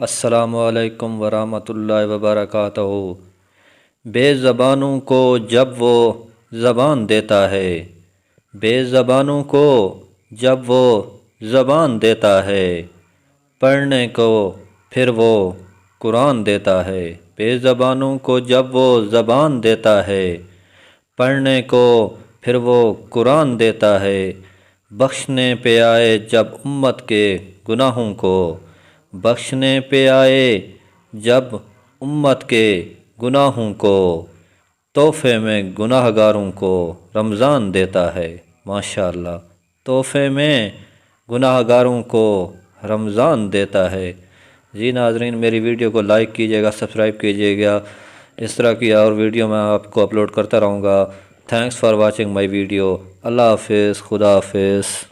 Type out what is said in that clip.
السلام علیکم ورحمۃ اللہ وبرکاتہ۔ بے زبانوں کو جب وہ زبان دیتا ہے، بے زبانوں کو جب وہ زبان دیتا ہے، پڑھنے کو پھر وہ قرآن دیتا ہے۔ بے زبانوں کو جب وہ زبان دیتا ہے، پڑھنے کو پھر وہ قرآن دیتا ہے۔ بخشنے پہ آئے جب امت کے گناہوں کو، بخشنے پہ آئے جب امت کے گناہوں کو، تحفے میں گناہ گاروں کو رمضان دیتا ہے۔ ماشاءاللہ، تحفے میں گناہ گاروں کو رمضان دیتا ہے۔ جی ناظرین، میری ویڈیو کو لائک کیجیے گا، سبسکرائب کیجیے گا۔ اس طرح کی اور ویڈیو میں آپ کو اپلوڈ کرتا رہوں گا۔ Thanks for watching my video. اللہ حافظ، خدا حافظ۔